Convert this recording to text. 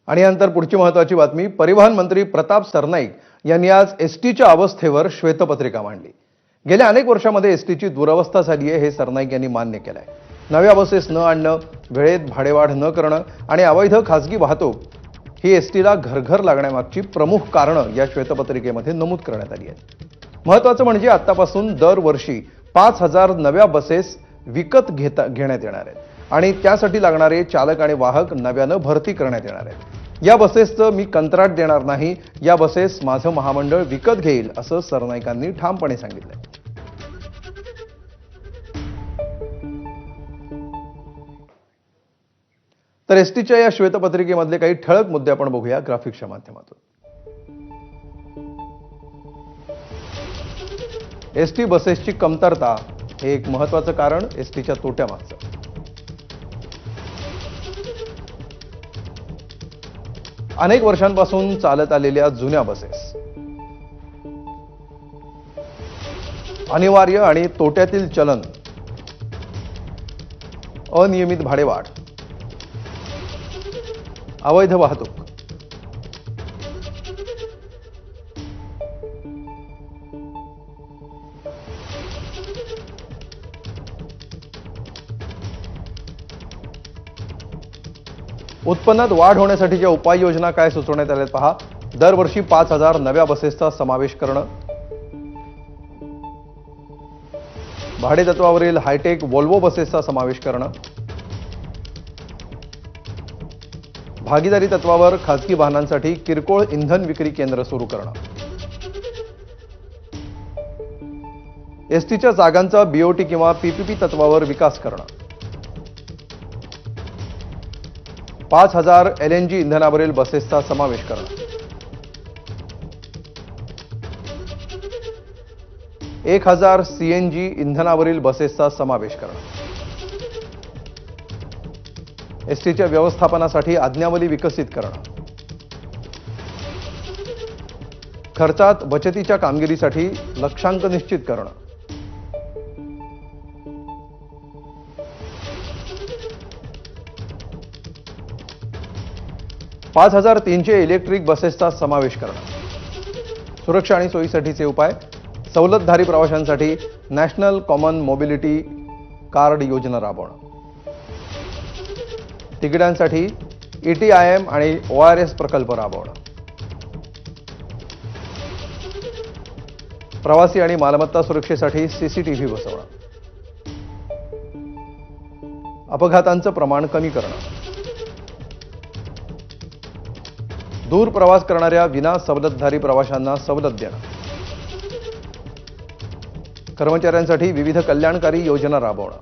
आणि यानंतर पुढची महत्त्वाची बातमी, परिवहन मंत्री प्रताप सरनाईक यांनी आज एसटीच्या अवस्थेवर श्वेतपत्रिका मांडली। गेल्या अनेक वर्षांमध्ये एसटीची दुरवस्था झाली आहे हे सरनाईक यांनी मान्य केलंय। नव्या बसेस न आणणं, वेळेत भाडेवाढ न करणं आणि अवैध खासगी वाहतूक ही एसटीला घरघर लागण्यामागची प्रमुख कारणं या श्वेतपत्रिकेमध्ये नमूद करण्यात आली आहेत। महत्त्वाचं म्हणजे आतापासून दरवर्षी 5000 नव्या बसेस विकत घेण्यात येणार आहेत आणि त्यासाठी लागणारे चालक आणि वाहक नव्यानं भरती करण्यात येणार आहेत। या बसेसचं मी कंत्राट देणार नाही, या बसेस माझं महामंडळ विकत घेईल असं सरनाईकांनी ठामपणे सांगितलंय। तर एसटीच्या या श्वेतपत्रिकेमधले काही ठळक मुद्दे आपण बघूया ग्राफिक्सच्या माध्यमातून। एसटी बसेसची कमतरता हे एक महत्त्वाचं कारण एसटीच्या तोट्यामागचं। अनेक वर्षांपासून चालत आलेल्या जुन्या बसेस, अनिवार्य आणि तोट्यातील चलन, अनियमित भाडेवाढ, अवैध वाहतूक, उत्पन्नात वाढ होण्यासाठीच्या उपाययोजना काय सुचवण्यात आल्यात पहा। दरवर्षी 5000 नव्या बसेसचा समावेश करणं, भाडे तत्वावरील हायटेक वोल्वो बसेसचा समावेश करणं, भागीदारी तत्वावर खासगी वाहनांसाठी किरकोळ इंधन विक्री केंद्र सुरू करणं, एसटीच्या जागांचा बीओटी किंवा पीपीपी तत्वावर विकास करणं, 5000 एलएनजी इंधनावरील बसेसचा समावेश करणं, 1000 सीएनजी इंधनावरील बसेसचा समावेश करणं, एसटीच्या व्यवस्थापनासाठी आज्ञावली विकसित करणं, खर्चात बचतीच्या कामगिरीसाठी लक्ष्यांक निश्चित करणं, पाच 5300 इलेक्ट्रिक बसेसचा समावेश करणं, सुरक्षा आणि सोयीसाठीचे उपाय, सवलतधारी प्रवाशांसाठी नॅशनल कॉमन मोबिलिटी कार्ड योजना राबवणं, तिकिटांसाठी ETIM आणि ORS प्रकल्प राबवणं, प्रवासी आणि मालमत्ता सुरक्षेसाठी CCTV बसवणं, अपघातांचं प्रमाण कमी करणं, दूर प्रवास करणाऱ्या विना सवलतधारी प्रवाशांना सवलत देणं, कर्मचाऱ्यांसाठी विविध कल्याणकारी योजना राबवणं,